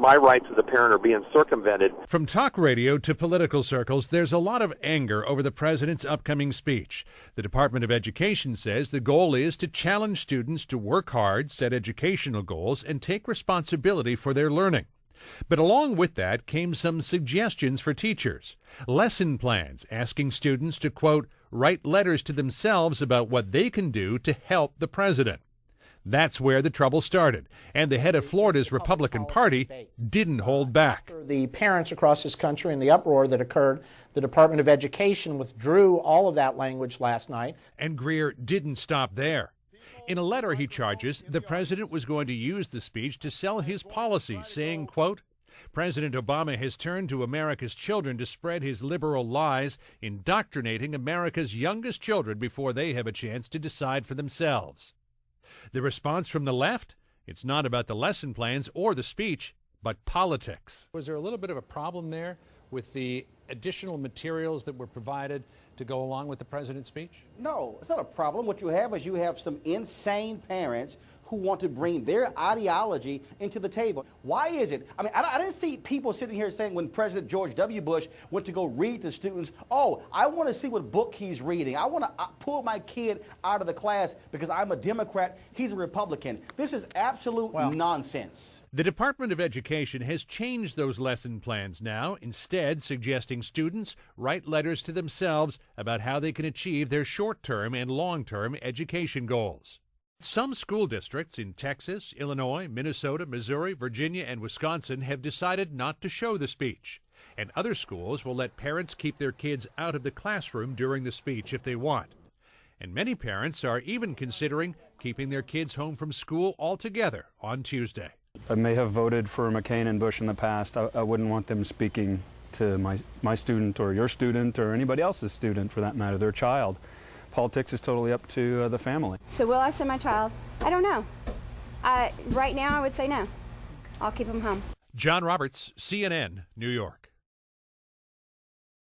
My rights as a parent are being circumvented. From talk radio to political circles, there's a lot of anger over the president's upcoming speech. The Department of Education says the goal is to challenge students to work hard, set educational goals, and take responsibility for their learning. But along with that came some suggestions for teachers. Lesson plans asking students to, quote, write letters to themselves about what they can do to help the president. That's where the trouble started, and the head of Florida's Republican Party didn't hold back. After the parents across this country and the uproar that occurred, the Department of Education withdrew all of that language last night. And Greer didn't stop there. In a letter, he charges the president was going to use the speech to sell his policy, saying, quote, President Obama has turned to America's children to spread his liberal lies, indoctrinating America's youngest children before they have a chance to decide for themselves. The response from the left? It's not about the lesson plans or the speech, but politics. Was there a little bit of a problem there with the additional materials that were provided to go along with the president's speech? No, it's not a problem. What you have is you have some insane parents who want to bring their ideology into the table. Why is it? I mean, I didn't see people sitting here saying when President George W. Bush went to go read to students, oh, I want to see what book he's reading. I want to pull my kid out of the class because I'm a Democrat, he's a Republican. This is absolute nonsense. The Department of Education has changed those lesson plans now, instead suggesting students write letters to themselves about how they can achieve their short-term and long-term education goals. Some school districts in Texas, Illinois, Minnesota, Missouri, Virginia, and Wisconsin have decided not to show the speech. And other schools will let parents keep their kids out of the classroom during the speech if they want. And many parents are even considering keeping their kids home from school altogether on Tuesday. I may have voted for McCain and Bush in the past. I wouldn't want them speaking to my student or your student or anybody else's student, for that matter, their child. Politics is totally up to the family. So will I send my child? I don't know. Right now I would say no. I'll keep him home. John Roberts, CNN, New York.